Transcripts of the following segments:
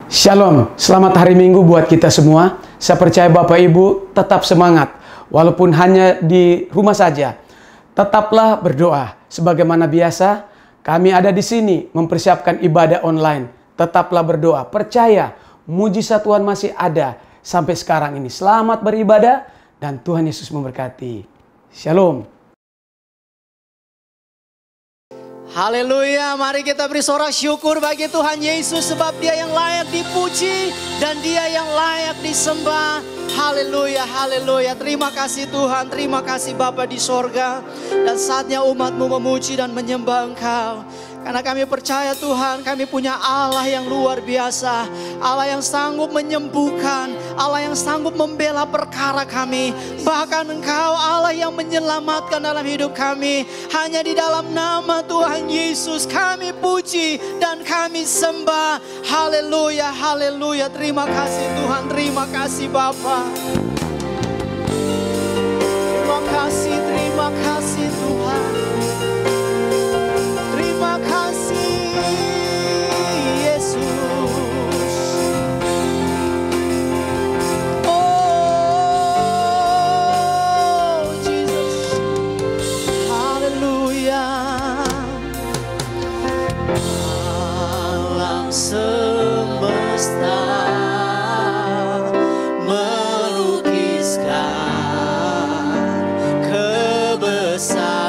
Shalom, selamat hari Minggu buat kita semua. Saya percaya Bapak Ibu tetap semangat, walaupun hanya di rumah saja. Tetaplah berdoa. Sebagaimana biasa, kami ada di sini mempersiapkan ibadah online. Tetaplah berdoa, percaya mujizat Tuhan masih ada sampai sekarang ini. Selamat beribadah dan Tuhan Yesus memberkati. Shalom. Haleluya, mari kita beri sorak syukur bagi Tuhan Yesus sebab Dia yang layak dipuji dan Dia yang layak disembah. Haleluya, haleluya. Terima kasih Tuhan, terima kasih Bapa di sorga. Dan saatnya umat-Mu memuji dan menyembah Engkau. Karena kami percaya Tuhan, kami punya Allah yang luar biasa. Allah yang sanggup menyembuhkan, Allah yang sanggup membela perkara kami. Bahkan Engkau Allah yang menyelamatkan dalam hidup kami. Hanya di dalam nama Tuhan Yesus kami puji dan kami sembah. Haleluya, haleluya. Terima kasih Tuhan, terima kasih Bapa. Terima kasih Tuhan. Terima kasih Yesus. Oh Jesus. Haleluya. Alam semesta melukiskan kebesaran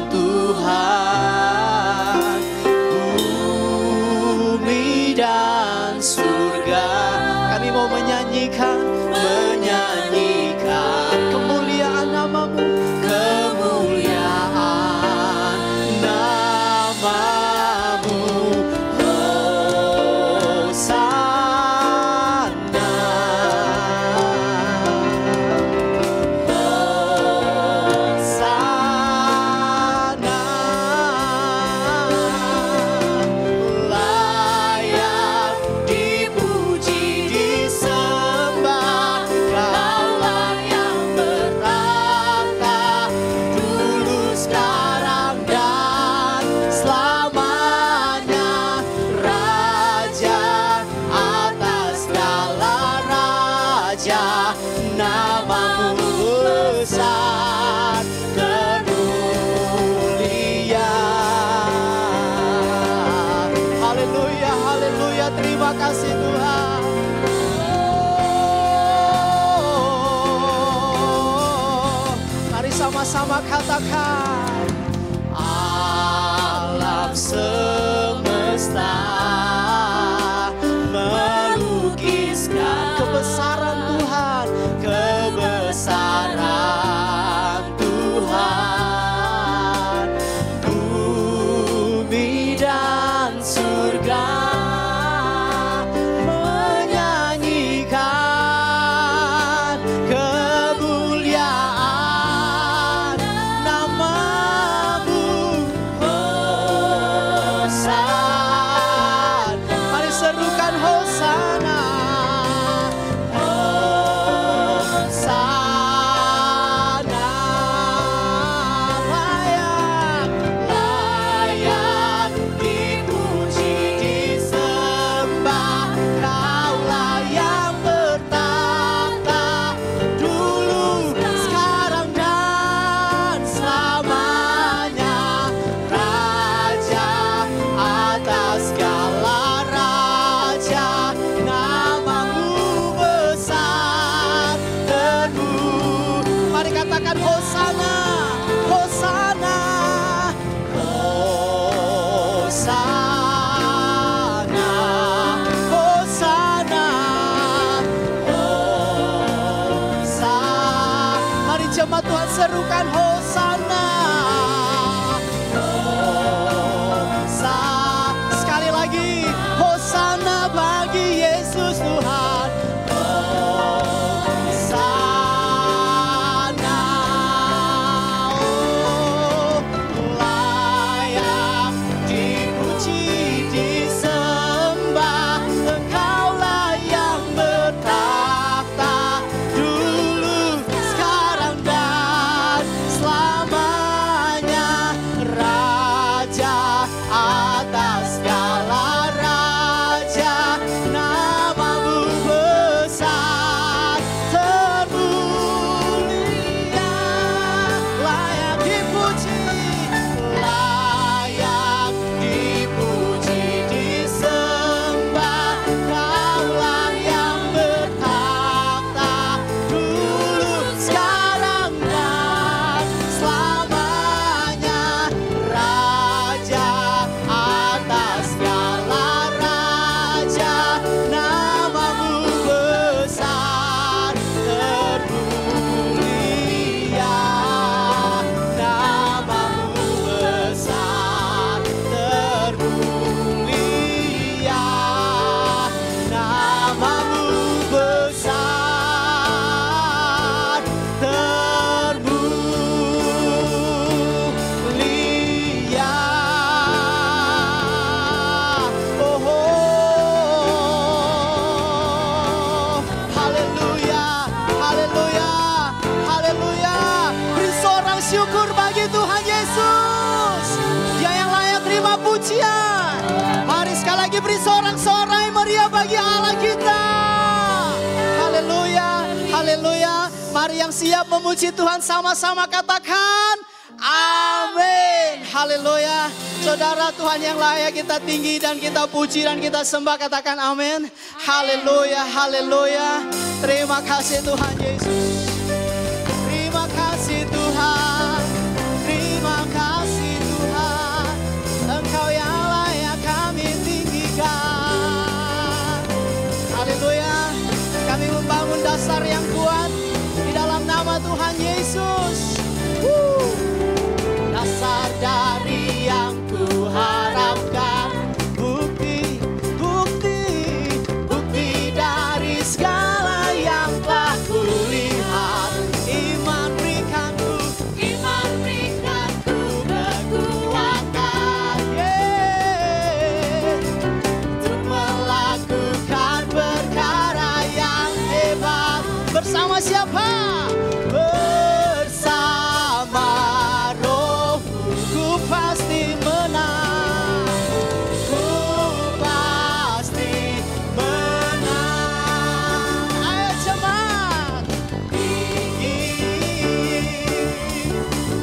Tuhan. Bumi dan surga, kami mau menyanyikan kemuliaan nama-Mu, kemuliaan nama-Mu. Hosana, Hosana. Layak dipuji, disembah, Kaulah yang bertata dulu, sekarang dan selamanya. Raja atas segala raja, nama-Mu besar kemuliaan. Haleluya, haleluya. Terima kasih Tuhan. Mari sama-sama katakan, alam semesta melukiskan kebesaran Tuhan, kebesaran Tuhan. Bumi dan surga menyanyikan kemuliaan nama-Mu. Hosana, mari serukan Hosana. Hosana, layak, layak dipuji, disembah, Kaulah yang bertata dulu, sekarang dan selamanya. Raja atas segala raja, nama-Mu besar teguh. Mari katakan Hosana, Hosana, Hosana, Hosana, Hosana. Mari jemaat Tuhan serukan Hosana. Hosana, sekali lagi Hosana bagi Yesus Tuhan. Hosana, oh, layak dipuji, disembah, Engkaulah yang bertata dulu, sekarang dan selamanya. lagi beri sorak-sorai meriah bagi Allah kita. Haleluya, haleluya. Mari yang siap memuji Tuhan sama-sama katakan amin. Haleluya. Saudara, Tuhan yang layak kita tinggi dan kita puji dan kita sembah, katakan amin. Haleluya, haleluya. Terima kasih Tuhan Yesus. Terima kasih Tuhan. Terima kasih Tuhan. Engkau yang layak kami tinggikan. Haleluya. Kami membangun dasar yang kuat di dalam nama Tuhan Yesus. Dasar dari yang kuharapkan, bukti dari segala yang telah kulihat. Iman berikanku kekuatan, untuk melakukan perkara yang hebat. Bersama siapa? Pasti menang, ku pasti menang. Ayo cepat.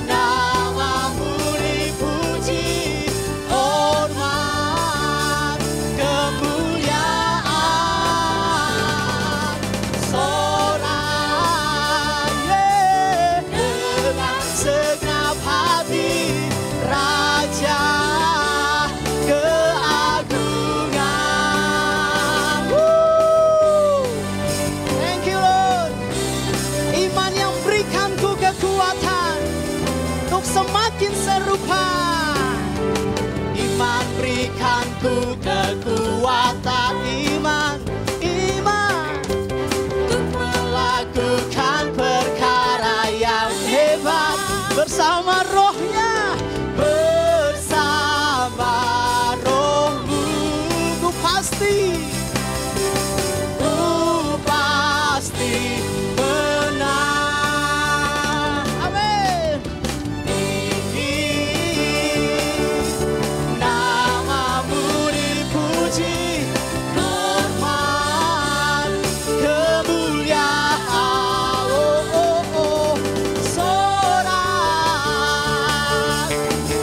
Namamu dipuji, hormat, kemuliaan, sorai dengan segenap hati. Raja keagungan. Thank you Lord. Iman yang berikanku kekuatan untuk semakin serupa. Iman berikanku kekuatan. Iman untuk melakukan perkara yang hebat. Bersama rohnya, ku pasti menang. Amin. Namamu dipuji, hormat, kemuliaan, sorak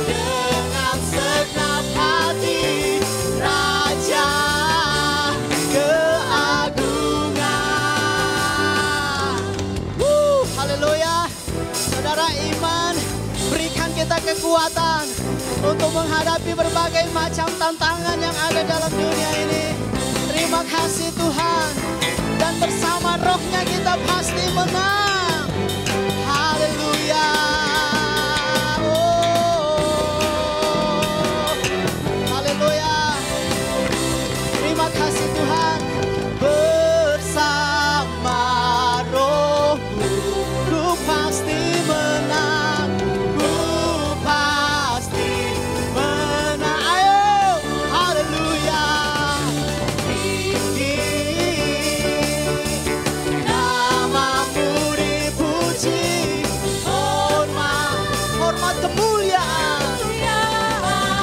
dengan segenap hati. Raja haleluya. Saudara, iman berikan kita kekuatan untuk menghadapi berbagai macam tantangan yang ada dalam dunia ini. Terima kasih Tuhan. Dan bersama rohnya kita pasti menang. Haleluya. Haleluya. Terima kasih Tuhan. Bersama rohmu ku pasti menang, ku pasti menang. Ayo, haleluya. Namamu dipuji, hormat kemuliaan.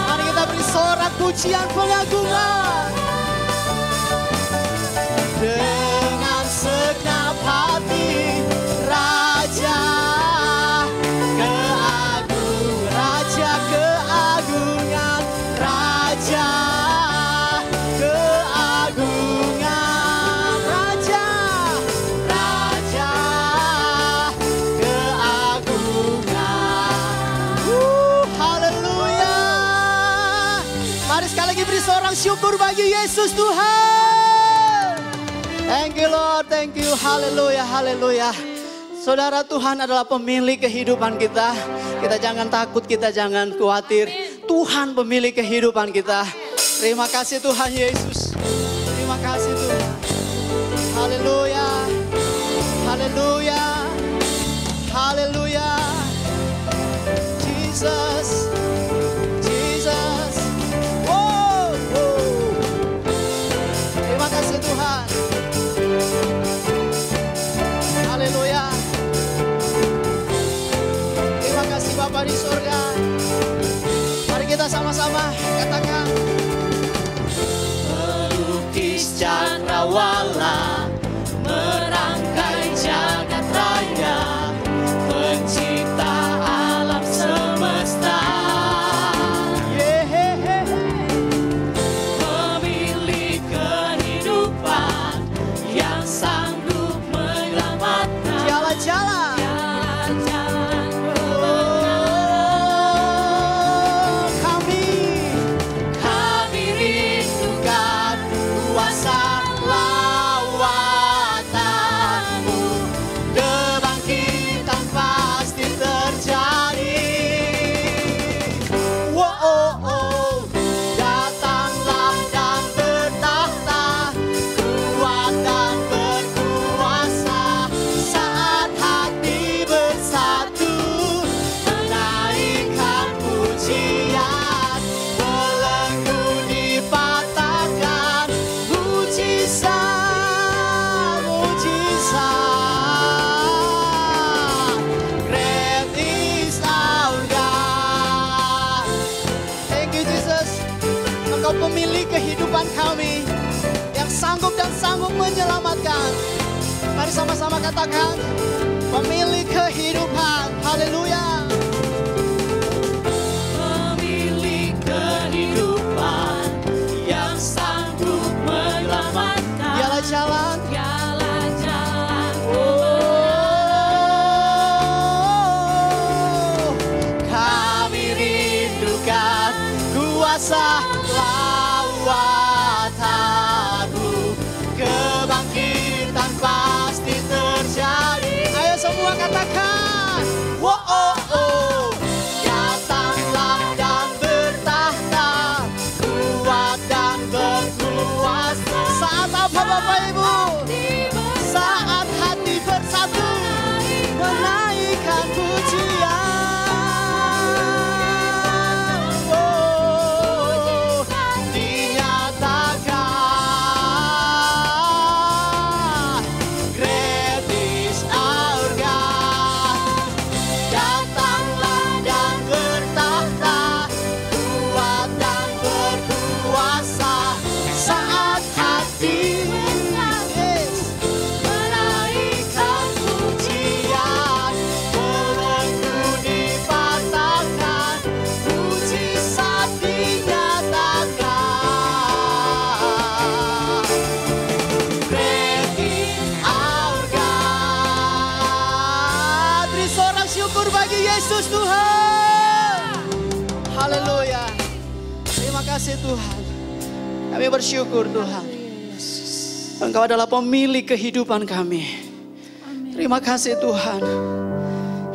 Mari kita beri sorak pujian pengagungan. Dengan segenap hati, Raja keagungan, Raja keagungan, Raja keagungan. Haleluya. Mari sekali lagi beri seorang syukur bagi Yesus Tuhan. Thank you Lord, thank you, haleluya, haleluya. Saudara, Tuhan adalah pemilik kehidupan kita. Kita jangan takut, kita jangan khawatir. Tuhan pemilik kehidupan kita. Terima kasih Tuhan Yesus. Terima kasih Tuhan. Haleluya, haleluya, haleluya. Jesus, Jesus. Wow, wow. Terima kasih Tuhan. Haleluya. Terima kasih Bapa di surga. Mari kita sama-sama katakan cakrawala, merangkai jagat raya, pencipta alam semesta. Pemilik kehidupan yang sanggup menyelamatkan. Jalan-jalan. Kami rindukan kuasa lawatanmu, kebangkitan pasti terjadi. Datanglah dan bertahta, kuat dan berkuasa, saat hati bersatu, menaikkan pujian, belenggu dipatahkan, mujizat, mujizat. Great is our God. Thank you Jesus. Engkau pemilik kehidupan kami yang sanggup dan sanggup menyelamatkan. Mari sama-sama katakan, pemilik kehidupan. Haleluya. Pemilik kehidupan yang sanggup menyelamatkan. Dialah jalan. Kami rindukan kuasa lawatanmu, kebangkitan pasti terjadi. Ayo semua katakan, datanglah dan bertahta, kuat dan berkuasa. Saat apa Bapak Ibu? Saat hati bersatu, menaikkan pujian. Dinyatakan, great is our God. Datanglah dan bertahta, kuat dan berkuasa, saat hati menaikkan pujian, belenggu dipatahkan, mujizat dinyatakan. Great is our God. Beri sorak syukur bagi Yesus Tuhan. Haleluya. Terima kasih Tuhan. Kami bersyukur Tuhan. Engkau adalah pemilik kehidupan kami. Terima kasih Tuhan.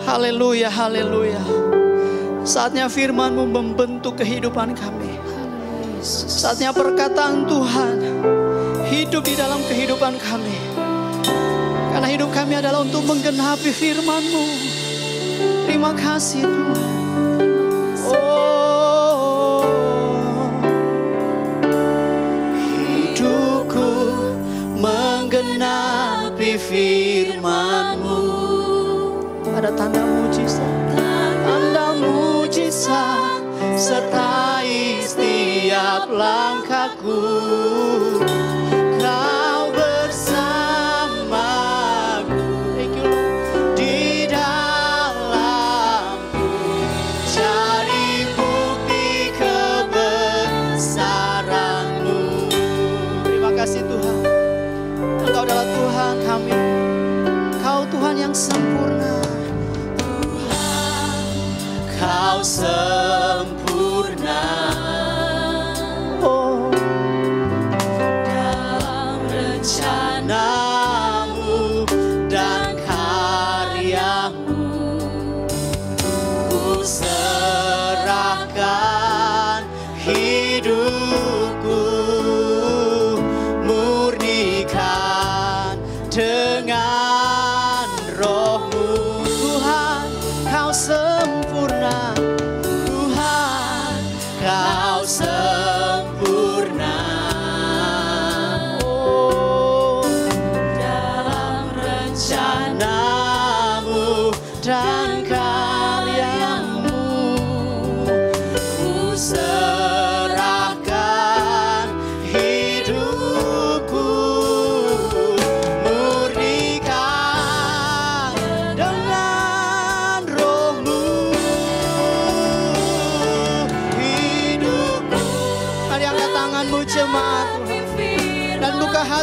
Haleluya, haleluya. Saatnya firman-Mu membentuk kehidupan kami. Saatnya perkataan Tuhan hidup di dalam kehidupan kami. Karena hidup kami adalah untuk menggenapi firman-Mu. Terima kasih Tuhan. Hidupku menggenapi firman-Mu. Ada tanda mujizat sertai setiap langkahku. Kau bersamaku. Thank you Lord. Di dalamku, cari bukti kebesaran-Mu. Terima kasih Tuhan. Engkau adalah Tuhan kami. Kau Tuhan yang sempurna. Tuhan, Kau sempurna. Dalam rencana-Mu dan karya-Mu, ku serahkan hidupku, murnikan dengan Roh-Mu. Tuhan, Kau sempurna. Tuhan, Kau sempurna. Dalam rencana-Mu dan karya-Mu, ku serahkan hidupku,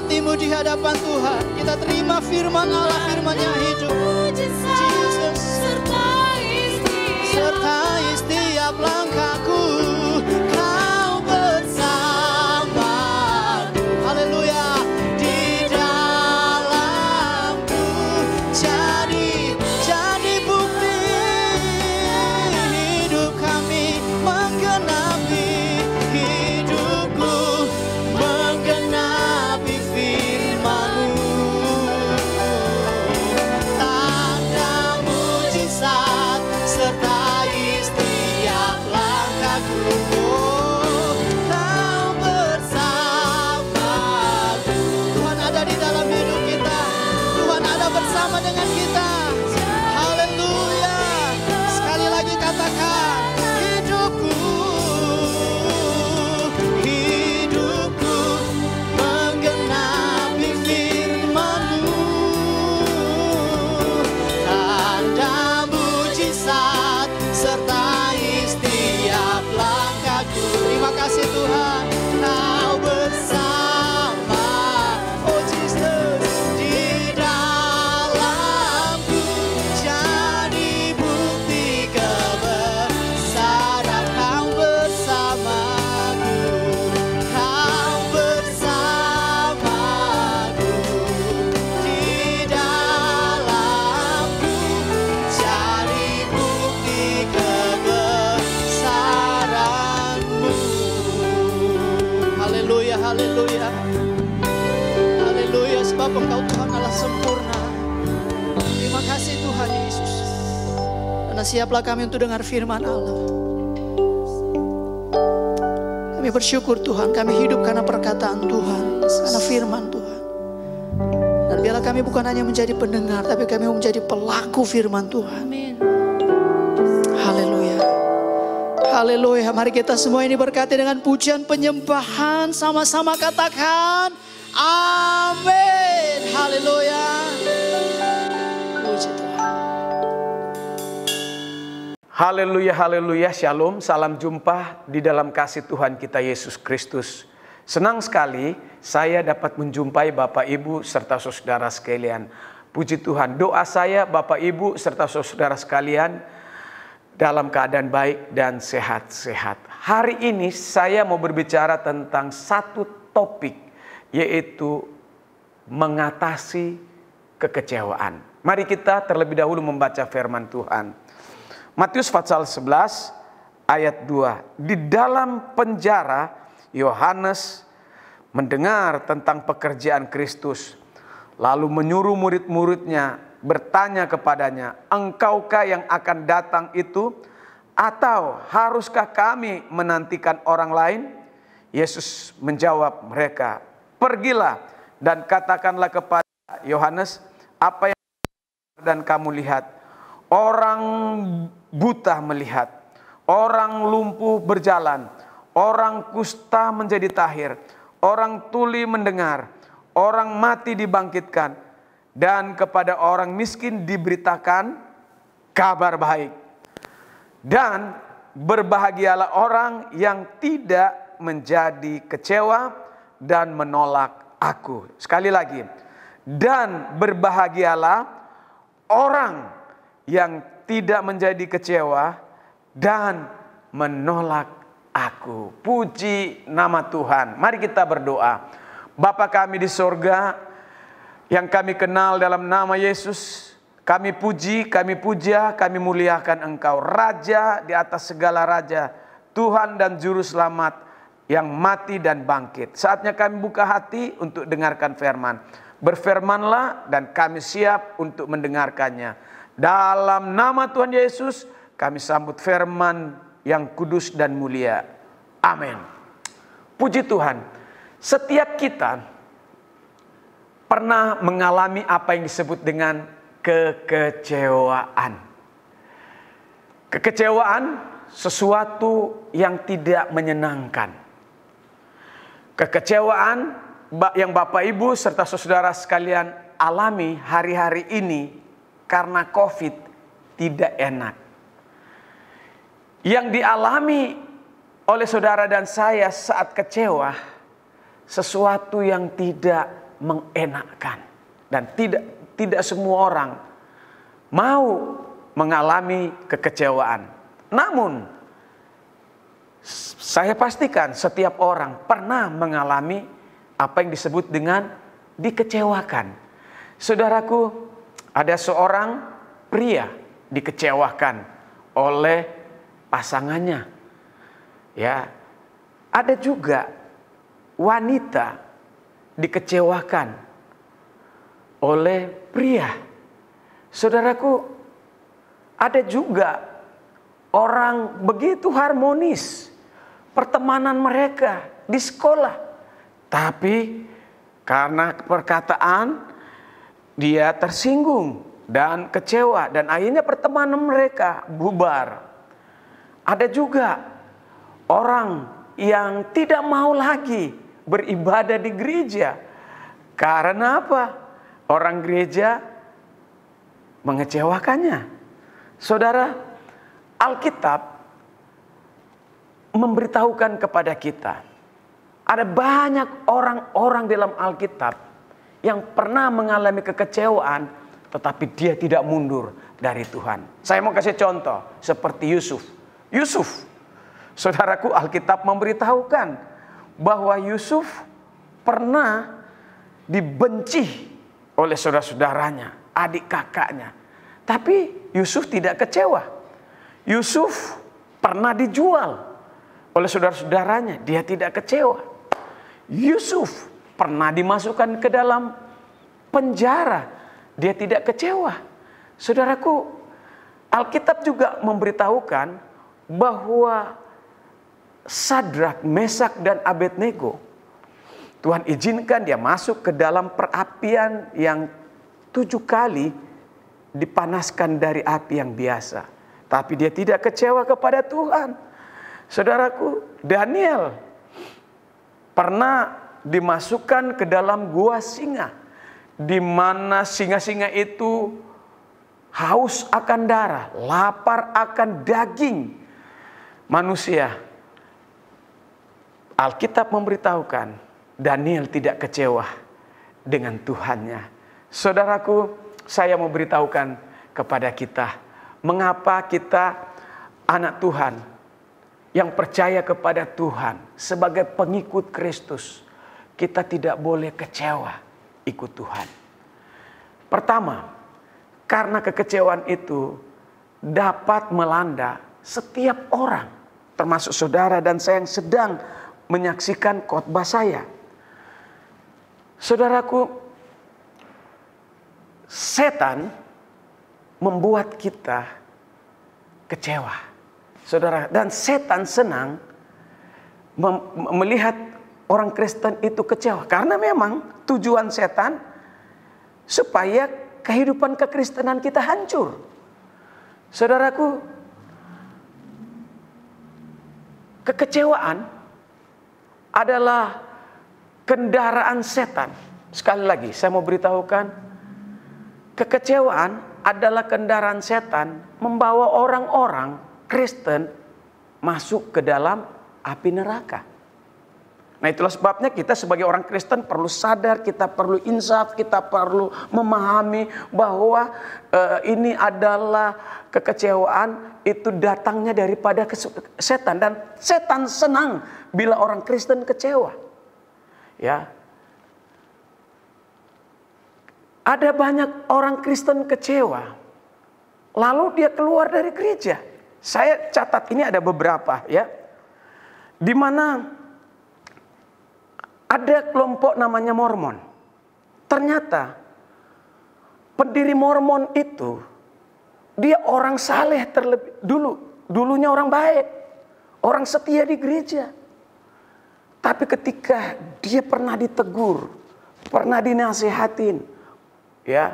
hatimu di hadapan Tuhan. Kita terima firman Allah, firman yang hidup. Jesus, sertai setiap langkahku, Kau bersamaku. Haleluya. Di dalamku jadi bukti hidup kami, menggenapi hidupku, menggenapi firman-Mu. Tanda mujizat sertai setiap langkahku. Oh, Kau bersamaku. Tuhan ada di dalam hidup kita. Tuhan ada bersama dengan kita. Haleluya. Sekali lagi katakan, hidupku menggenapi firman-Mu. Tanda mujizat sertai setiap langkahku. Terima kasih Tuhan, Kau bersama. Oh Jesus, di dalamku jadi bukti kebesaran. Kau bersamaku, Kau bersamaku. Di dalamku jadi bukti kebesaran-Mu. Haleluya, haleluya. Haleluya, sebab Engkau Tuhan Allah sempurna. Terima kasih Tuhan Yesus. Karena siaplah kami untuk dengar firman Allah. Kami bersyukur Tuhan, kami hidup karena perkataan Tuhan, karena firman Tuhan. Dan biarlah kami bukan hanya menjadi pendengar, tapi kami menjadi pelaku firman Tuhan. Haleluya. Haleluya. Mari kita semua ini berkati dengan pujian penyembahan. Sama-sama katakan amin. Haleluya. Puji Tuhan. Haleluya, haleluya, shalom, salam jumpa di dalam kasih Tuhan kita Yesus Kristus. Senang sekali saya dapat menjumpai Bapak Ibu serta saudara sekalian. Puji Tuhan, doa saya Bapak Ibu serta saudara sekalian dalam keadaan baik dan sehat-sehat. Hari ini saya mau berbicara tentang satu topik, yaitu mengatasi kekecewaan. Mari kita terlebih dahulu membaca firman Tuhan. Matius pasal 11 ayat 2. Di dalam penjara Yohanes mendengar tentang pekerjaan Kristus, lalu menyuruh murid-muridnya bertanya kepadanya, engkaukah yang akan datang itu, atau haruskah kami menantikan orang lain? Yesus menjawab mereka, pergilah dan katakanlah kepada Yohanes apa yang dan kamu lihat. Orang buta melihat, orang lumpuh berjalan, orang kusta menjadi tahir, orang tuli mendengar, orang mati dibangkitkan, dan kepada orang miskin diberitakan kabar baik. Dan berbahagialah orang yang tidak menjadi kecewa dan menolak aku. Sekali lagi, dan berbahagialah orang yang tidak menjadi kecewa dan menolak aku. Puji nama Tuhan. Mari kita berdoa. Bapa kami di sorga, yang kami kenal dalam nama Yesus, kami puji, kami puja, kami muliakan Engkau, Raja di atas segala raja, Tuhan dan Juru Selamat yang mati dan bangkit. Saatnya kami buka hati untuk dengarkan firman. Berfirmanlah dan kami siap untuk mendengarkannya. Dalam nama Tuhan Yesus, kami sambut firman yang kudus dan mulia. Amin. Puji Tuhan. Setiap kita pernah mengalami apa yang disebut dengan kekecewaan. Kekecewaan sesuatu yang tidak menyenangkan. Kekecewaan yang Bapak Ibu serta saudara sekalian alami hari-hari ini karena COVID tidak enak. Yang dialami oleh saudara dan saya saat kecewa, sesuatu yang tidak mengenakkan. Dan tidak semua orang mau mengalami kekecewaan. Namun, saya pastikan setiap orang pernah mengalami apa yang disebut dengan dikecewakan. Saudaraku, ada seorang pria dikecewakan oleh pasangannya. Ya, ada juga wanita dikecewakan oleh pria. Saudaraku, ada juga orang begitu harmonis pertemanan mereka di sekolah, tapi karena perkataan dia tersinggung dan kecewa, dan akhirnya pertemanan mereka bubar. Ada juga orang yang tidak mau lagi beribadah di gereja. Karena apa? Orang gereja mengecewakannya. Saudara, Alkitab memberitahukan kepada kita, ada banyak orang-orang dalam Alkitab yang pernah mengalami kekecewaan, tetapi dia tidak mundur dari Tuhan. Saya mau kasih contoh, seperti Yusuf. Yusuf, saudaraku, Alkitab memberitahukan bahwa Yusuf pernah dibenci oleh saudara-saudaranya, adik kakaknya. Tapi Yusuf tidak kecewa. Yusuf pernah dijual oleh saudara-saudaranya, dia tidak kecewa. Yusuf pernah dimasukkan ke dalam penjara, dia tidak kecewa. Saudaraku, Alkitab juga memberitahukan bahwa Sadrak, Mesak, dan Abednego, Tuhan izinkan dia masuk ke dalam perapian yang 7 kali dipanaskan dari api yang biasa. Tapi dia tidak kecewa kepada Tuhan. Saudaraku, Daniel pernah dimasukkan ke dalam gua singa, di mana singa-singa itu haus akan darah, lapar akan daging manusia. Alkitab memberitahukan Daniel tidak kecewa dengan Tuhannya. Saudaraku, saya mau beritahukan kepada kita, mengapa kita anak Tuhan yang percaya kepada Tuhan sebagai pengikut Kristus, kita tidak boleh kecewa ikut Tuhan. Pertama, karena kekecewaan itu dapat melanda setiap orang, termasuk saudara dan saya yang sedang menyaksikan khotbah saya. Saudaraku, setan membuat kita kecewa, saudara, dan setan senang melihat orang Kristen itu kecewa, karena memang tujuan setan supaya kehidupan kekristenan kita hancur. Saudaraku, kekecewaan adalah kendaraan setan. Sekali lagi saya mau beritahukan, kekecewaan adalah kendaraan setan membawa orang-orang Kristen masuk ke dalam api neraka. Nah, itulah sebabnya kita sebagai orang Kristen perlu sadar, kita perlu insaf, kita perlu memahami bahwa ini adalah kekecewaan itu datangnya daripada setan, dan setan senang bila orang Kristen kecewa. Ya. Ada banyak orang Kristen kecewa, lalu dia keluar dari gereja. Saya catat ini ada beberapa, ya, di mana ada kelompok namanya Mormon. Ternyata pendiri Mormon itu dia orang saleh terlebih dulunya orang baik, orang setia di gereja. Tapi ketika dia pernah ditegur, pernah dinasihatin, ya,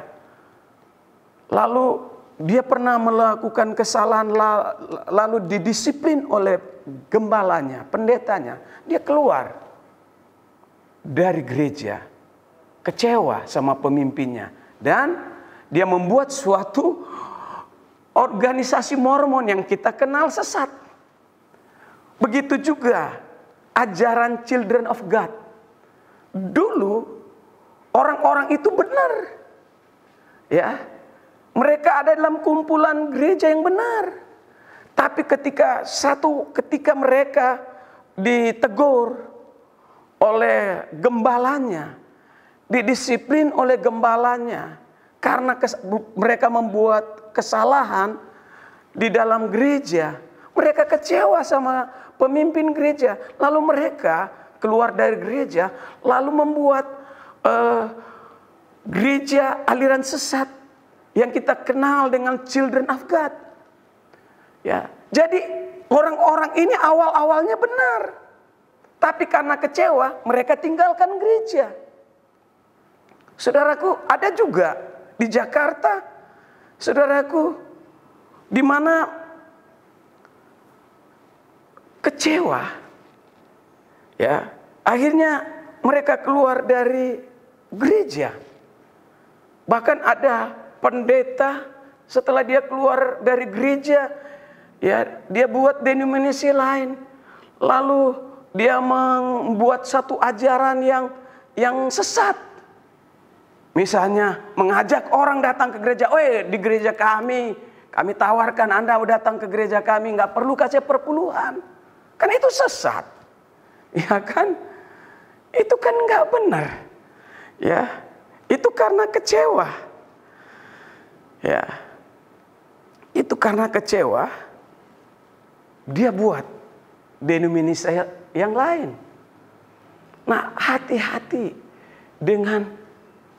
lalu dia pernah melakukan kesalahan, lalu didisiplin oleh gembalanya, pendetanya, dia keluar dari gereja, kecewa sama pemimpinnya, dan dia membuat suatu organisasi Mormon yang kita kenal sesat. Begitu juga ajaran Children of God. Dulu orang-orang itu benar. Ya. Mereka ada dalam kumpulan gereja yang benar. Tapi ketika mereka ditegur oleh gembalanya, didisiplin oleh gembalanya karena mereka membuat kesalahan di dalam gereja, mereka kecewa sama pemimpin gereja. Lalu mereka keluar dari gereja, lalu membuat gereja aliran sesat yang kita kenal dengan Children of God. Ya, jadi orang-orang ini awal-awalnya benar, tapi karena kecewa mereka tinggalkan gereja. Saudaraku, ada juga di Jakarta, saudaraku, di mana kecewa, ya, akhirnya mereka keluar dari gereja. Bahkan ada pendeta setelah dia keluar dari gereja, ya, dia buat denominasi lain, lalu dia membuat satu ajaran yang sesat. Misalnya mengajak orang datang ke gereja, di gereja kami tawarkan Anda datang ke gereja kami, nggak perlu kasih perpuluhan. Kan itu sesat, ya kan? Itu kan nggak benar, ya. Itu karena kecewa, ya. Itu karena kecewa, dia buat denominasi yang lain. Nah, hati-hati dengan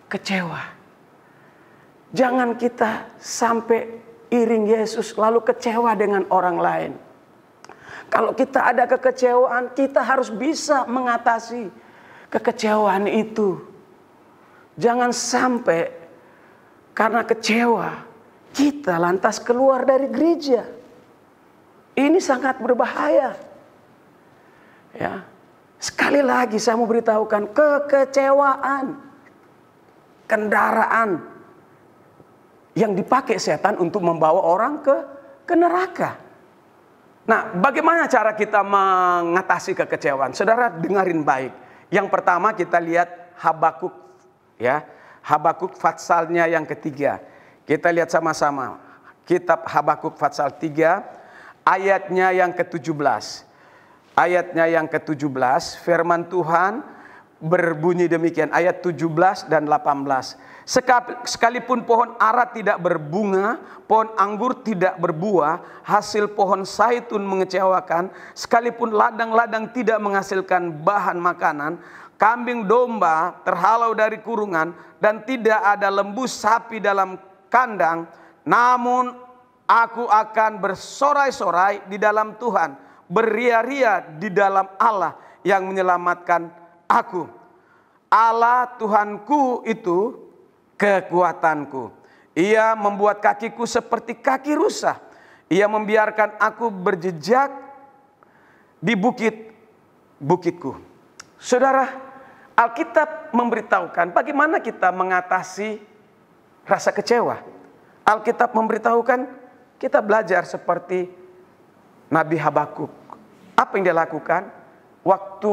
kecewa. Jangan kita sampai iring Yesus lalu kecewa dengan orang lain. Kalau kita ada kekecewaan, kita harus bisa mengatasi kekecewaan itu. Jangan sampai karena kecewa kita lantas keluar dari gereja. Ini sangat berbahaya. Ya. Sekali lagi saya mau beritahukan, kekecewaan kendaraan yang dipakai setan untuk membawa orang ke neraka. Nah, bagaimana cara kita mengatasi kekecewaan? Saudara dengarin baik. Yang pertama kita lihat Habakuk, ya. Habakuk patsalnya yang ketiga. Kita lihat sama-sama. Kitab Habakuk patsal 3 ayatnya yang ke-17. Ayatnya yang ke-17, firman Tuhan berbunyi demikian, ayat 17 dan 18. Sekalipun pohon ara tidak berbunga, pohon anggur tidak berbuah, hasil pohon zaitun mengecewakan, sekalipun ladang-ladang tidak menghasilkan bahan makanan, kambing domba terhalau dari kurungan, dan tidak ada lembu sapi dalam kandang, namun aku akan bersorai-sorai di dalam Tuhan, beria-ria di dalam Allah yang menyelamatkan aku. Allah Tuhanku itu kekuatanku. Ia membuat kakiku seperti kaki rusa. Ia membiarkan aku berjejak di bukitku. Saudara, Alkitab memberitahukan bagaimana kita mengatasi rasa kecewa. Alkitab memberitahukan kita belajar seperti Nabi Habakuk. Apa yang dia lakukan? Waktu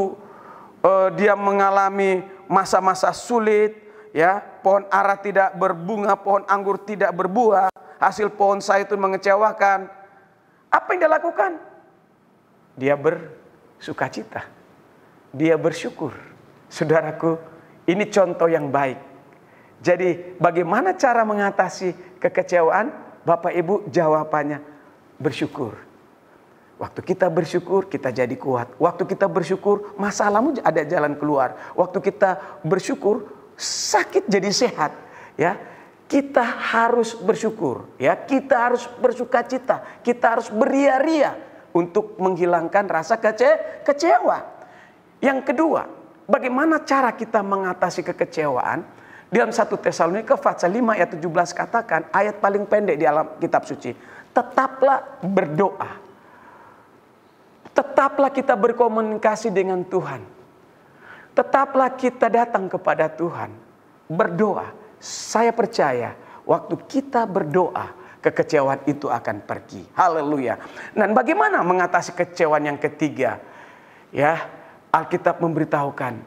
dia mengalami masa-masa sulit, ya, pohon ara tidak berbunga, pohon anggur tidak berbuah, hasil pohon zaitun mengecewakan. Apa yang dia lakukan? Dia bersukacita. Dia bersyukur. Saudaraku, ini contoh yang baik. Jadi bagaimana cara mengatasi kekecewaan? Bapak Ibu, jawabannya bersyukur. Waktu kita bersyukur, kita jadi kuat. Waktu kita bersyukur, masalahmu ada jalan keluar. Waktu kita bersyukur, sakit jadi sehat. Ya, kita harus bersyukur. Ya, kita harus bersukacita. Kita harus beria-ria untuk menghilangkan rasa kecewa. Yang kedua, bagaimana cara kita mengatasi kekecewaan? Dalam 1 Tesalonika pasal 5 ayat 17 katakan, ayat paling pendek di dalam kitab suci, tetaplah berdoa. Tetaplah kita berkomunikasi dengan Tuhan. Tetaplah kita datang kepada Tuhan. Berdoa. Saya percaya waktu kita berdoa, kekecewaan itu akan pergi. Haleluya. Dan bagaimana mengatasi kekecewaan yang ketiga? Ya, Alkitab memberitahukan,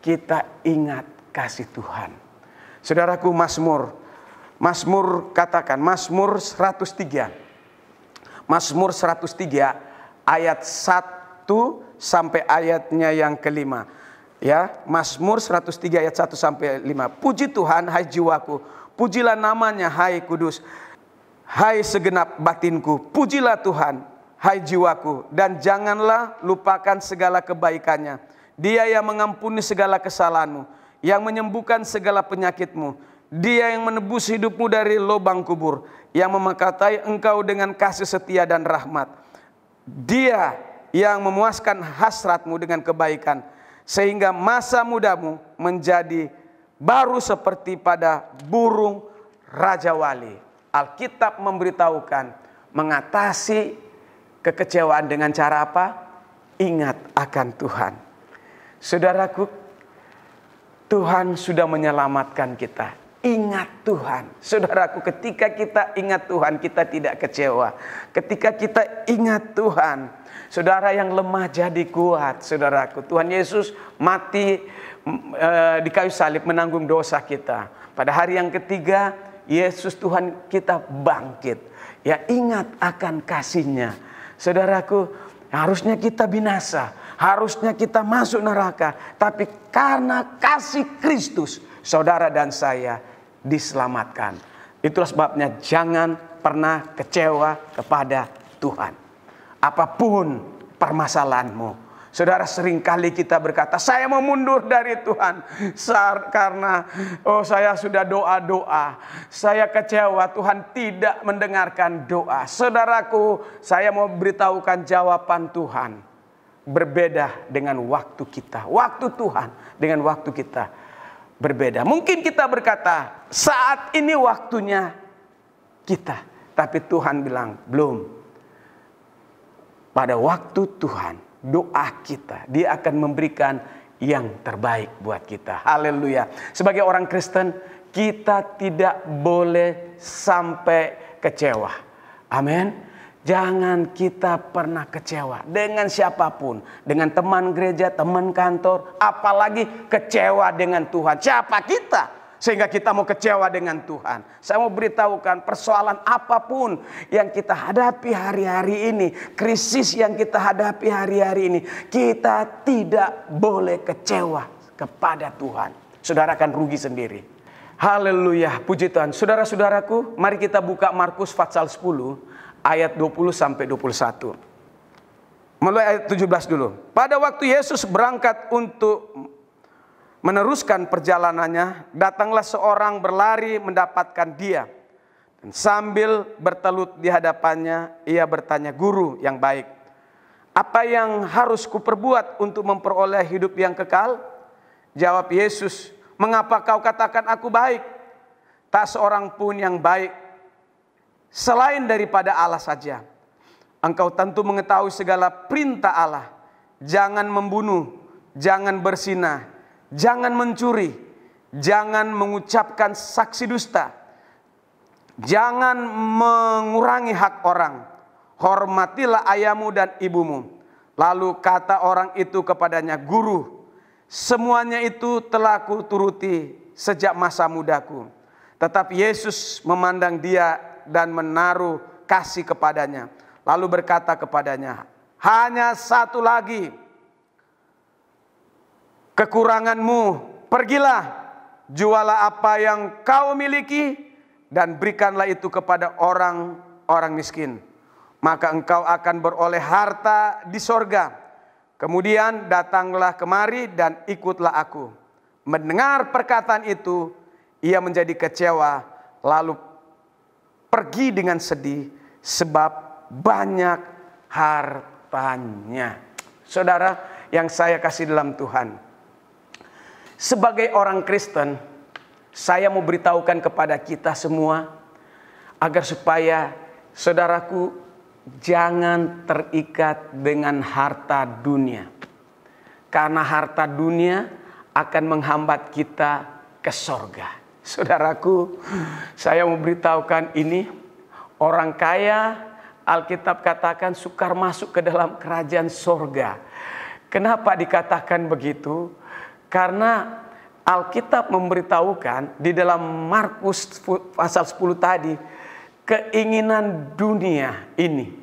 kita ingat kasih Tuhan. Saudaraku, Mazmur katakan, Mazmur 103. Mazmur 103 ayat 1 sampai ayatnya yang kelima. Ya, Mazmur 103 ayat 1 sampai 5. Puji Tuhan hai jiwaku, pujilah namanya hai kudus. Hai segenap batinku, pujilah Tuhan hai jiwaku, dan janganlah lupakan segala kebaikannya. Dia yang mengampuni segala kesalahanmu, yang menyembuhkan segala penyakitmu. Dia yang menebus hidupmu dari lubang kubur, yang memekatai engkau dengan kasih setia dan rahmat. Dia yang memuaskan hasratmu dengan kebaikan, sehingga masa mudamu menjadi baru seperti pada burung Raja Wali. Alkitab memberitahukan mengatasi kekecewaan dengan cara apa? Ingat akan Tuhan. Saudaraku, Tuhan sudah menyelamatkan kita. Ingat Tuhan. Saudaraku, ketika kita ingat Tuhan, kita tidak kecewa. Ketika kita ingat Tuhan, saudara, yang lemah jadi kuat. Saudaraku, Tuhan Yesus mati di kayu salib menanggung dosa kita. Pada hari yang ketiga, Yesus Tuhan kita bangkit. Ya, ingat akan kasih-Nya. Saudaraku, harusnya kita binasa, harusnya kita masuk neraka, tapi karena kasih Kristus, saudara dan saya diselamatkan. Itulah sebabnya jangan pernah kecewa kepada Tuhan. Apapun permasalahanmu. Saudara, seringkali kita berkata, saya mau mundur dari Tuhan karena saya sudah doa-doa, saya kecewa, Tuhan tidak mendengarkan doa. Saudaraku, saya mau beritahukan jawaban Tuhan berbeda dengan waktu kita. Waktu Tuhan dengan waktu kita berbeda. Mungkin kita berkata, saat ini waktunya kita. Tapi Tuhan bilang, belum. Pada waktu Tuhan, doa kita, Dia akan memberikan yang terbaik buat kita. Haleluya. Sebagai orang Kristen, kita tidak boleh sampai kecewa. Amin. Jangan kita pernah kecewa dengan siapapun. Dengan teman gereja, teman kantor. Apalagi kecewa dengan Tuhan. Siapa kita sehingga kita mau kecewa dengan Tuhan? Saya mau beritahukan, persoalan apapun yang kita hadapi hari-hari ini, krisis yang kita hadapi hari-hari ini, kita tidak boleh kecewa kepada Tuhan. Saudara akan rugi sendiri. Haleluya, puji Tuhan. Saudara-saudaraku, mari kita buka Markus pasal 10 ayat 20 sampai 21. Mulai ayat 17 dulu. Pada waktu Yesus berangkat untuk meneruskan perjalanannya, datanglah seorang berlari mendapatkan Dia. Dan sambil bertelut di hadapannya, ia bertanya, "Guru yang baik, apa yang harus kuperbuat untuk memperoleh hidup yang kekal?" Jawab Yesus, "Mengapa kau katakan aku baik? Tak seorang pun yang baik selain daripada Allah saja. Engkau tentu mengetahui segala perintah Allah. Jangan membunuh, jangan berzinah, jangan mencuri, jangan mengucapkan saksi dusta, jangan mengurangi hak orang, hormatilah ayahmu dan ibumu." Lalu kata orang itu kepadanya, "Guru, semuanya itu telah kuturuti sejak masa mudaku." Tetapi Yesus memandang dia dan menaruh kasih kepadanya. Lalu berkata kepadanya, "Hanya satu lagi kekuranganmu. Pergilah, jualah apa yang kau miliki dan berikanlah itu kepada orang-orang miskin. Maka engkau akan beroleh harta di sorga. Kemudian datanglah kemari dan ikutlah aku." Mendengar perkataan itu, ia menjadi kecewa, lalu pergi dengan sedih sebab banyak hartanya. Saudara yang saya kasih dalam Tuhan, sebagai orang Kristen, saya mau beritahukan kepada kita semua agar supaya saudaraku jangan terikat dengan harta dunia. Karena harta dunia akan menghambat kita ke sorga. Saudaraku, saya mau beritahukan ini, orang kaya, Alkitab katakan sukar masuk ke dalam kerajaan sorga. Kenapa dikatakan begitu? Karena Alkitab memberitahukan di dalam Markus pasal 10 tadi, keinginan dunia ini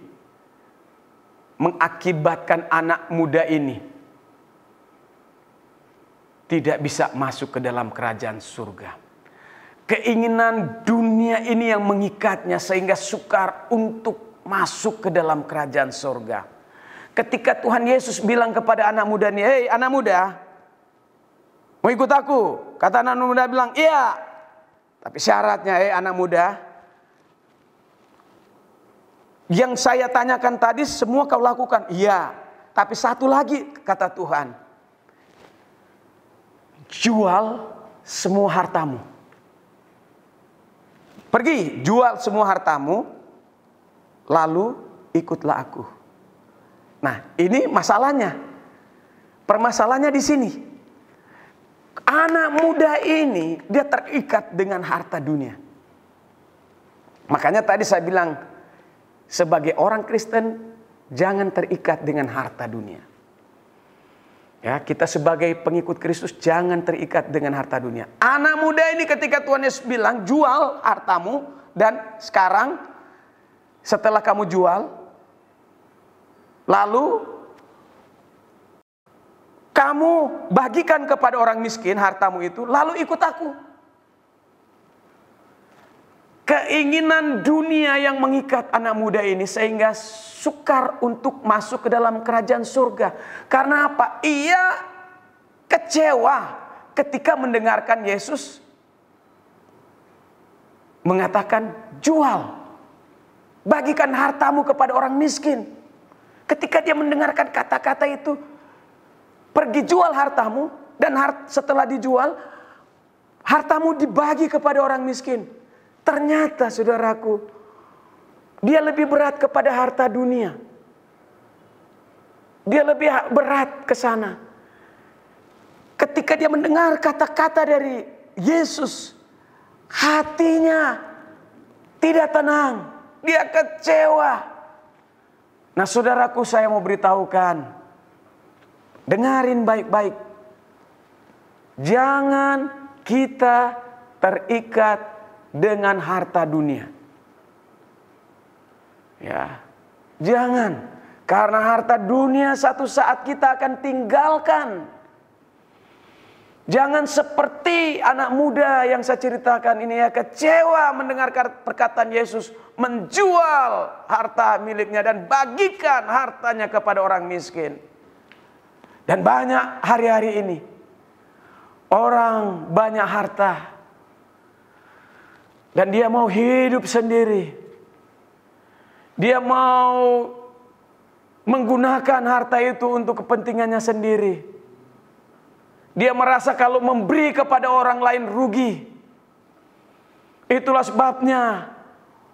mengakibatkan anak muda ini tidak bisa masuk ke dalam kerajaan surga. Keinginan dunia ini yang mengikatnya sehingga sukar untuk masuk ke dalam kerajaan surga. Ketika Tuhan Yesus bilang kepada anak muda ini, "Hei anak muda, mau ikut aku?" Kata anak muda bilang, "Iya." Tapi syaratnya, "Hei anak muda, yang saya tanyakan tadi semua kau lakukan?" "Iya." "Tapi satu lagi," kata Tuhan, "jual semua hartamu. Pergi, jual semua hartamu, lalu ikutlah aku." Nah, ini masalahnya. Permasalahannya di sini. Anak muda ini dia terikat dengan harta dunia. Makanya tadi saya bilang, sebagai orang Kristen jangan terikat dengan harta dunia. Ya, kita sebagai pengikut Kristus jangan terikat dengan harta dunia. Anak muda ini ketika Tuhan Yesus bilang, "Jual hartamu, dan sekarang setelah kamu jual, lalu kamu bagikan kepada orang miskin hartamu itu, lalu ikut aku." Keinginan dunia yang mengikat anak muda ini sehingga sukar untuk masuk ke dalam kerajaan surga. Karena apa? Ia kecewa ketika mendengarkan Yesus mengatakan, "Jual, bagikan hartamu kepada orang miskin." Ketika dia mendengarkan kata-kata itu, "Pergi jual hartamu, dan setelah dijual, hartamu dibagi kepada orang miskin." Ternyata saudaraku, dia lebih berat kepada harta dunia. Dia lebih berat ke sana. Ketika dia mendengar kata-kata dari Yesus, hatinya tidak tenang. Dia kecewa. Nah saudaraku, saya mau beritahukan, dengarin baik-baik. Jangan kita terikat dengan harta dunia. Ya, jangan. Karena harta dunia satu saat kita akan tinggalkan. Jangan seperti anak muda yang saya ceritakan ini, ya, kecewa mendengarkan perkataan Yesus, menjual harta miliknya dan bagikan hartanya kepada orang miskin. Dan banyak hari-hari ini orang banyak harta dan dia mau hidup sendiri. Dia mau menggunakan harta itu untuk kepentingannya sendiri. Dia merasa kalau memberi kepada orang lain rugi. Itulah sebabnya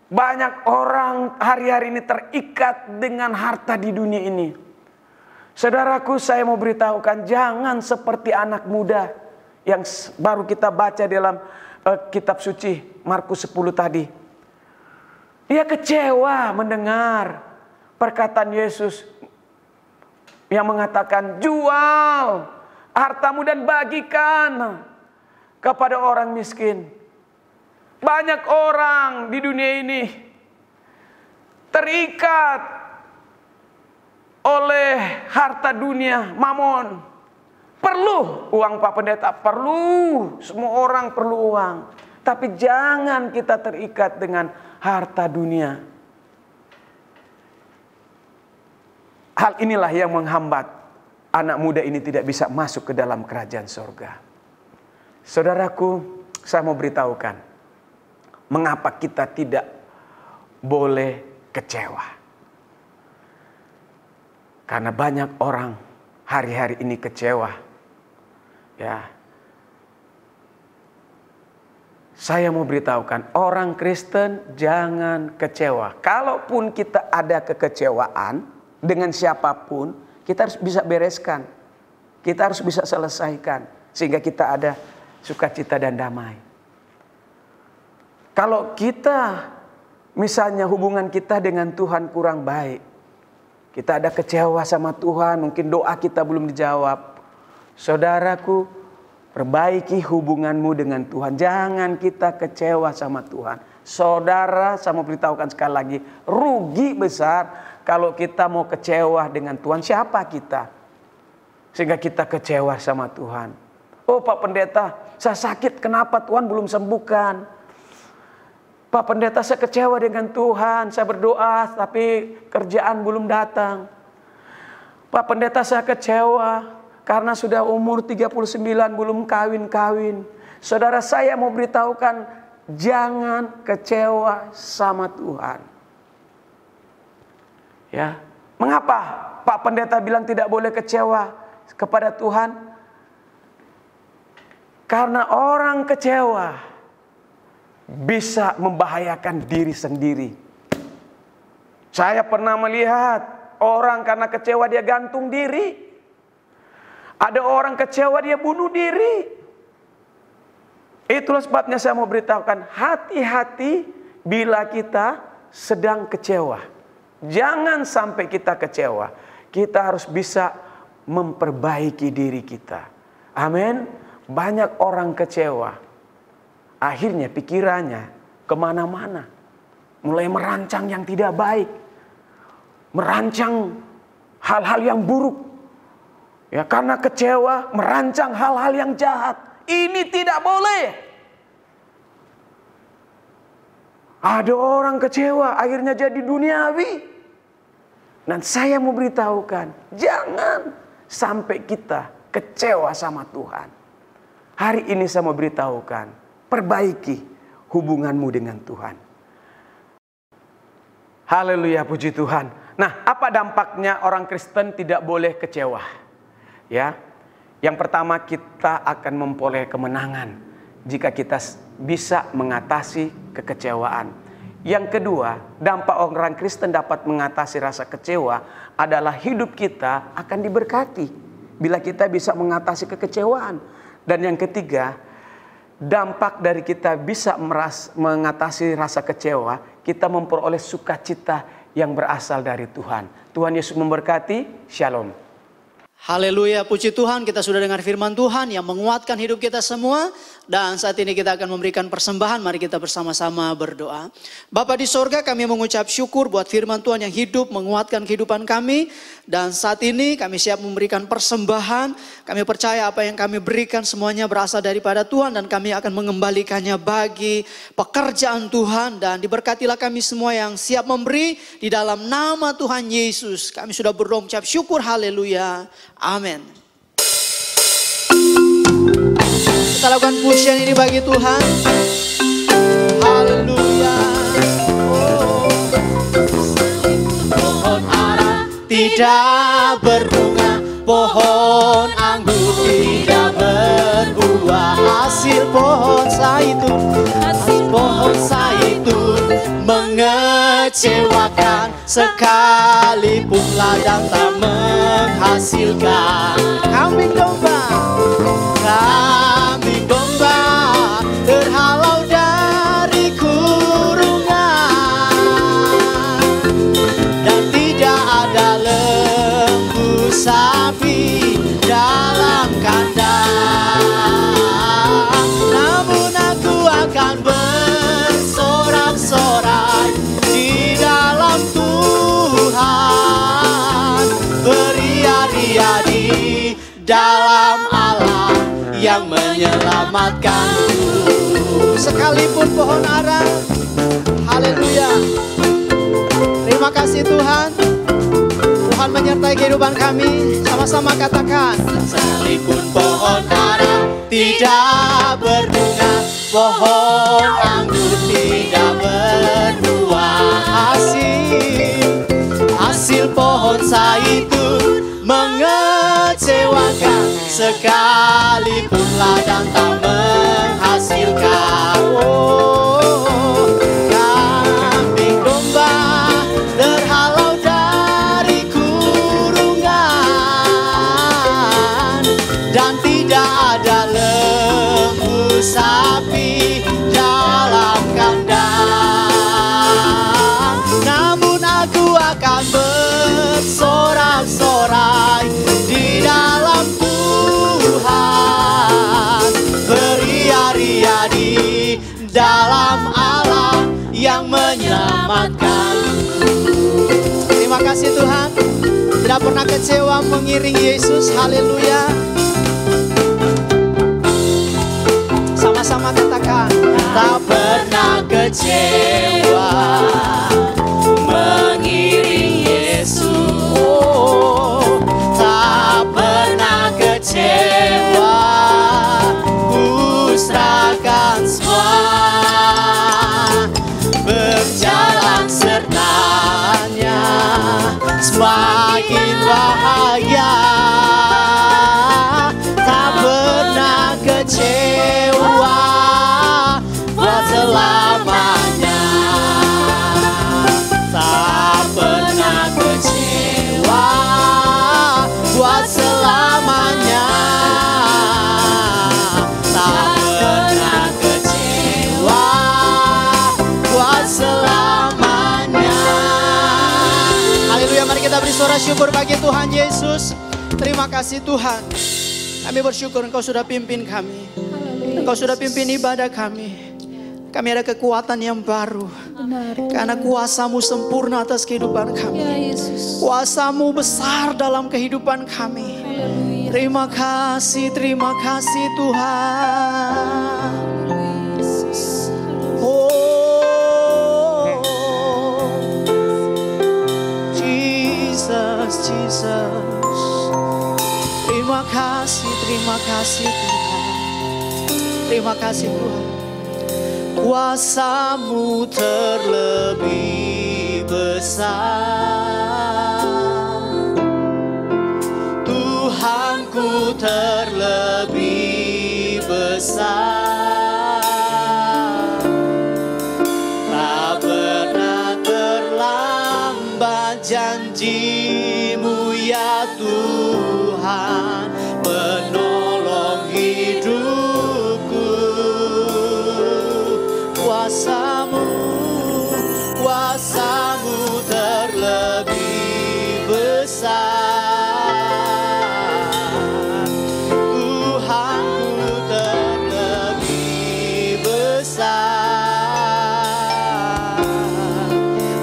banyak orang hari-hari ini terikat dengan harta di dunia ini. Saudaraku, saya mau beritahukan, jangan seperti anak muda yang baru kita baca dalam kitab suci Markus 10 tadi. Dia kecewa mendengar perkataan Yesus yang mengatakan, "Jual hartamu dan bagikan kepada orang miskin." Banyak orang di dunia ini terikat oleh harta dunia, mamon. Perlu uang Pak Pendeta, perlu. Semua orang perlu uang. Tapi jangan kita terikat dengan harta dunia. Hal inilah yang menghambat anak muda ini tidak bisa masuk ke dalam kerajaan surga. Saudaraku, saya mau beritahukan, mengapa kita tidak boleh kecewa. Karena banyak orang hari-hari ini kecewa. Ya. Saya mau beritahukan, orang Kristen jangan kecewa. Kalaupun kita ada kekecewaan dengan siapapun, kita harus bisa bereskan. Kita harus bisa selesaikan. Sehingga kita ada sukacita dan damai. Kalau kita misalnya hubungan kita dengan Tuhan kurang baik, kita ada kecewa sama Tuhan, mungkin doa kita belum dijawab. Saudaraku, Perbaiki hubunganmu dengan Tuhan. Jangan kita kecewa sama Tuhan. Saudara, saya mau beritahukan sekali lagi, rugi besar kalau kita mau kecewa dengan Tuhan. Siapa kita? Sehingga kita kecewa sama Tuhan. Oh Pak Pendeta, saya sakit, kenapa Tuhan belum sembuhkan? Pak Pendeta, saya kecewa dengan Tuhan, saya berdoa tapi kerjaan belum datang. Pak Pendeta, saya kecewa karena sudah umur 39 belum kawin-kawin. Saudara, saya mau beritahukan, jangan kecewa sama Tuhan. Ya, mengapa Pak Pendeta bilang tidak boleh kecewa kepada Tuhan? Karena orang kecewa bisa membahayakan diri sendiri. Saya pernah melihat orang karena kecewa dia gantung diri. Ada orang kecewa dia bunuh diri. Itulah sebabnya saya mau beritahukan, hati-hati bila kita sedang kecewa. Jangan sampai kita kecewa. Kita harus bisa memperbaiki diri kita. Amin. Banyak orang kecewa. Akhirnya pikirannya kemana-mana. Mulai merancang yang tidak baik. Merancang hal-hal yang buruk. Ya, karena kecewa merancang hal-hal yang jahat. Ini tidak boleh. Ada orang kecewa akhirnya jadi duniawi. Dan saya mau beritahukan, jangan sampai kita kecewa sama Tuhan. Hari ini saya mau beritahukan, perbaiki hubunganmu dengan Tuhan. Haleluya, puji Tuhan. Nah, apa dampaknya orang Kristen tidak boleh kecewa? Ya, yang pertama, kita akan memperoleh kemenangan jika kita bisa mengatasi kekecewaan. Yang kedua, dampak orang Kristen dapat mengatasi rasa kecewa adalah hidup kita akan diberkati bila kita bisa mengatasi kekecewaan. Dan yang ketiga, dampak dari kita bisa mengatasi rasa kecewa, kita memperoleh sukacita yang berasal dari Tuhan. Tuhan Yesus memberkati. Shalom. Haleluya, puji Tuhan, kita sudah dengar firman Tuhan yang menguatkan hidup kita semua. Dan saat ini kita akan memberikan persembahan, mari kita bersama-sama berdoa. Bapa di sorga, kami mengucap syukur buat firman Tuhan yang hidup, menguatkan kehidupan kami. Dan saat ini kami siap memberikan persembahan. Kami percaya apa yang kami berikan semuanya berasal daripada Tuhan. Dan kami akan mengembalikannya bagi pekerjaan Tuhan. Dan diberkatilah kami semua yang siap memberi di dalam nama Tuhan Yesus. Kami sudah berdoa mengucap syukur, haleluya. Amin. Kita lakukan pujian ini bagi Tuhan. Haleluya. Oh. Pohon ara tidak berbunga, pohon anggur tidak berbuah. Hasil pohon zaitun mengecewakan, sekalipun ladang tak menghasilkan. Kambing domba terhalau dari kurungan, dan tidak ada lembu sapi dalam kandang. Namun aku akan bersorak-sorai di dalam Tuhan, beria-ria di dalam Allah yang menyelamatkanku. Sekalipun pohon ara, haleluya. Terima kasih Tuhan. Tuhan menyertai kehidupan kami. Sama-sama katakan. Sekalipun pohon ara tidak berbunga, pohon anggur tidak berbuah hasil pohon zaitun mengecewakan, sekalipun ladang tak menghasilkan. Oh, kambing domba terhalau dari kurungan, dan tidak ada lembu sapi dalam kandang. Namun aku akan bersorak-sorai di dalam Tuhan, kasih Tuhan. Tidak pernah kecewa mengiring Yesus. Haleluya. Sama-sama katakan, tak pernah kecewa mengiring Yesus. Oh, tak pernah kecewa, ku serahkan semua, berjalan sertanya, semakin bahagia, tak pernah kecewa buat selamanya, tak pernah kecewa buat selamanya, tak pernah kecewa buat selamanya. Haleluya, mari kita beri suara syukur bagi Tuhan Yesus. Terima kasih Tuhan. Kami bersyukur Engkau sudah pimpin kami. Engkau sudah pimpin ibadah kami. Kami ada kekuatan yang baru. Karena kuasa-Mu sempurna atas kehidupan kami. Kuasa-Mu besar dalam kehidupan kami. Terima kasih Tuhan. Oh, Jesus. Terima kasih Tuhan. Terima kasih Tuhan. Kuasa-Mu terlebih besar, Tuhanku terlebih besar. Tak pernah terlambat janji-Mu ya Tuhan, menolong hidupku. Kuasa-Mu terlebih besar, Tuhanku terlebih besar.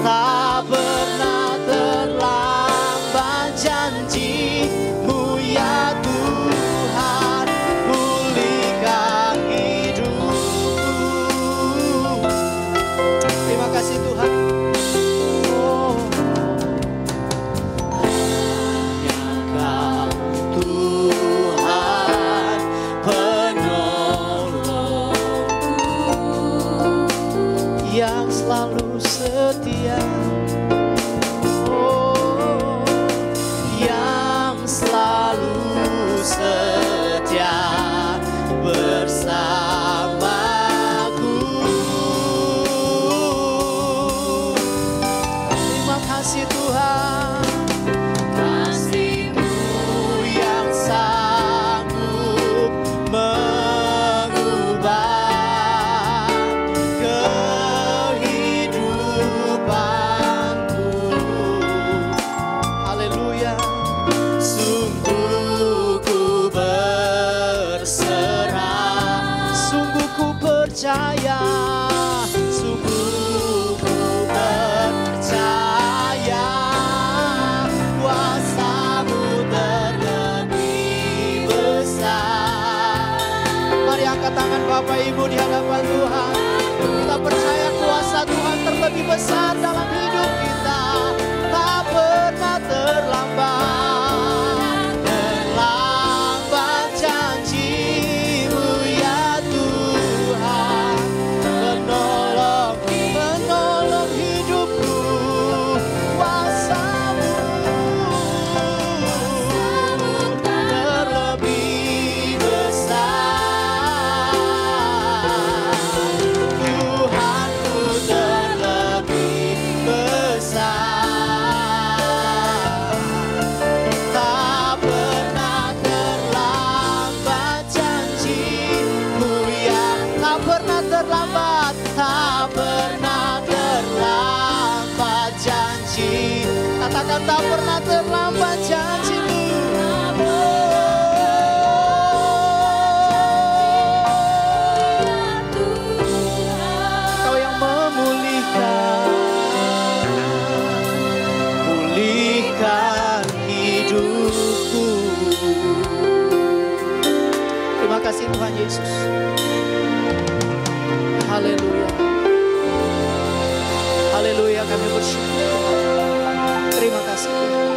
Tak pernah terlambat janji-Mu ya Tuhan, pulihkan hidupku. Terima kasih Tuhan. Oh, hanya Kau Tuhan penolongku yang selalu setia. Oh, yang selalu setia bersamaku. Terima kasih Tuhan. Kasih-Mu yang sanggup mengubah kehidupanku. Haleluya. Sungguh ku berserah, sungguh ku percaya, sungguh ku percaya. Kuasa-Mu terlebih besar. Mari angkat tangan Bapak Ibu di hadapan Tuhan. Kita percaya kuasa Tuhan terlebih besar dalam hidup kita. Tak pernah terlambat janji-Mu ya Tuhan, menolong hidupku. Kuasa-Mu terlebih besar, Tuhanku terlebih besar. Tak pernah terlambat janji-Mu ya, tak pernah terlambat, tak pernah terlambat janji. Katakan tak pernah terlambat janji-Mu. Kau yang memulihkan kasih Tuhan Yesus. Haleluya. Haleluya, kami bersyukur Tuhan. Terima kasih Tuhan.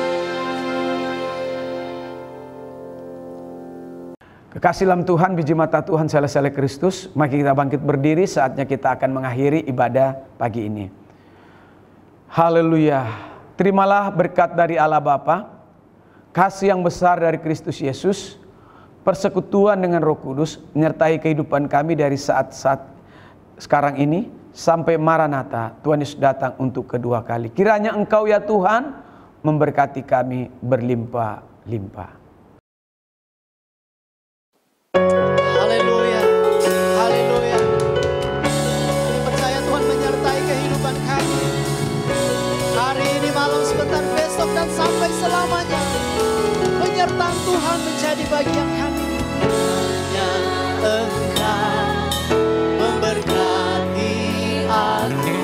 Kekasih dalam Tuhan, biji mata Tuhan, sele-sele Kristus, mari kita bangkit berdiri, saatnya kita akan mengakhiri ibadah pagi ini. Haleluya. Terimalah berkat dari Allah Bapa, kasih yang besar dari Kristus Yesus, persekutuan dengan Roh Kudus, menyertai kehidupan kami dari saat-saat sekarang ini, sampai Maranatha, Tuhan Yesus datang untuk kedua kali. Kiranya Engkau ya Tuhan, memberkati kami berlimpah-limpah. Haleluya, haleluya. Kami percaya Tuhan menyertai kehidupan kami. Hari ini, malam, sebentar, besok, dan sampai selamanya. Penyertaan Tuhan menjadi bagian kami. Hanya Engkau memberkati aku.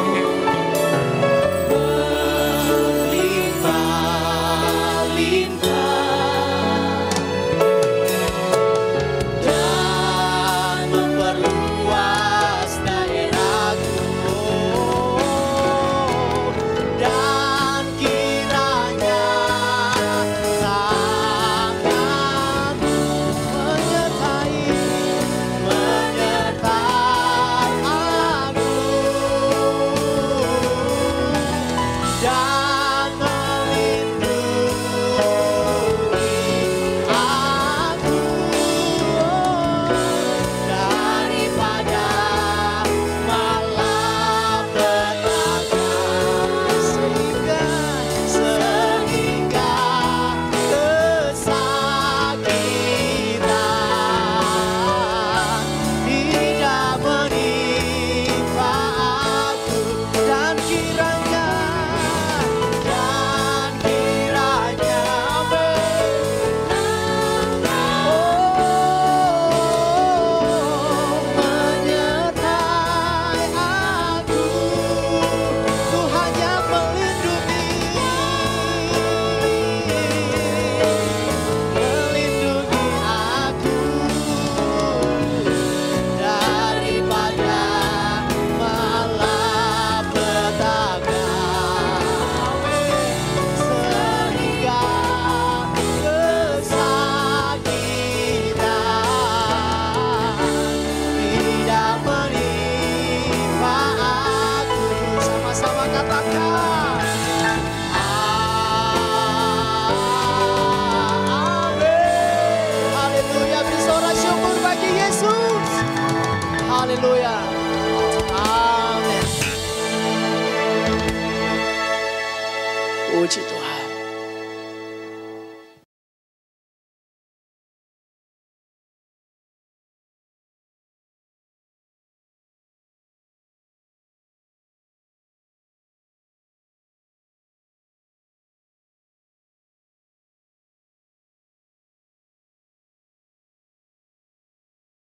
Haleluya. Amin. Puji Tuhan.